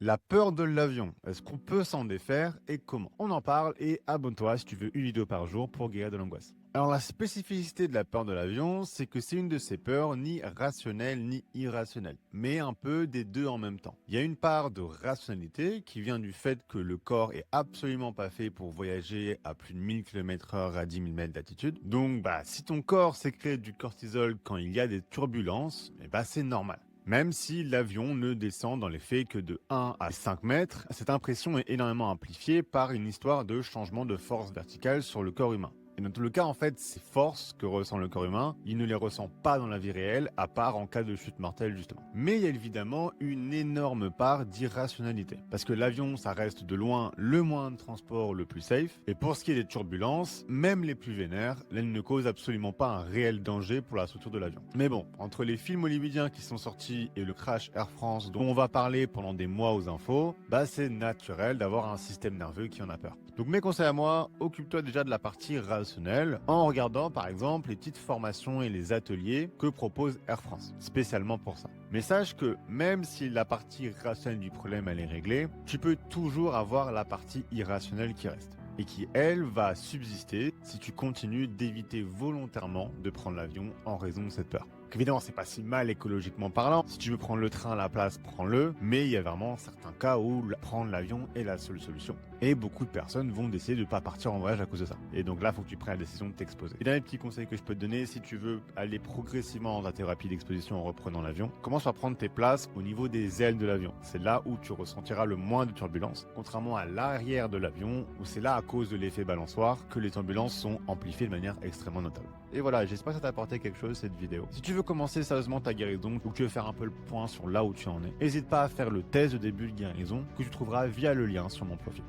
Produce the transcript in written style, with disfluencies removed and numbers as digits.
La peur de l'avion, est-ce qu'on peut s'en défaire et comment? On en parle et abonne-toi si tu veux une vidéo par jour pour guérir de l'angoisse. Alors la spécificité de la peur de l'avion, c'est que c'est une de ces peurs ni rationnelle ni irrationnelle, mais un peu des deux en même temps. Il y a une part de rationalité qui vient du fait que le corps est absolument pas fait pour voyager à plus de 1000 km/h à 10 000 mètres d'altitude. Donc si ton corps sécrète du cortisol quand il y a des turbulences, c'est normal. Même si l'avion ne descend dans les faits que de 1 à 5 mètres, cette impression est énormément amplifiée par une histoire de changement de force verticale sur le corps humain. Et dans tout le cas, en fait, ces forces que ressent le corps humain, il ne les ressent pas dans la vie réelle, à part en cas de chute mortelle, justement. Mais il y a évidemment une énorme part d'irrationalité. Parce que l'avion, ça reste de loin le moyen de transport le plus safe. Et pour ce qui est des turbulences, même les plus vénères, elles ne causent absolument pas un réel danger pour la structure de l'avion. Mais bon, entre les films hollywoodiens qui sont sortis et le crash Air France dont on va parler pendant des mois aux infos, c'est naturel d'avoir un système nerveux qui en a peur. Donc mes conseils à moi, occupe-toi déjà de la partie rationnelle en regardant par exemple les petites formations et les ateliers que propose Air France, spécialement pour ça. Mais sache que même si la partie rationnelle du problème elle est réglée, tu peux toujours avoir la partie irrationnelle qui reste et qui, elle, va subsister si tu continues d'éviter volontairement de prendre l'avion en raison de cette peur. Donc évidemment, c'est pas si mal écologiquement parlant. Si tu veux prendre le train à la place, prends-le. Mais il y a vraiment certains cas où prendre l'avion est la seule solution. Et beaucoup de personnes vont décider de ne pas partir en voyage à cause de ça. Et donc là, il faut que tu prennes la décision de t'exposer. Et dernier petit conseil que je peux te donner, si tu veux aller progressivement dans ta thérapie d'exposition en reprenant l'avion, commence par prendre tes places au niveau des ailes de l'avion. C'est là où tu ressentiras le moins de turbulences, contrairement à l'arrière de l'avion, où c'est là, à cause de l'effet balançoire, que les turbulences sont amplifiées de manière extrêmement notable. Et voilà, j'espère que ça t'a apporté quelque chose cette vidéo. Si tu veux commencer sérieusement ta guérison ou que tu veux faire un peu le point sur là où tu en es, n'hésite pas à faire le test de début de guérison que tu trouveras via le lien sur mon profil.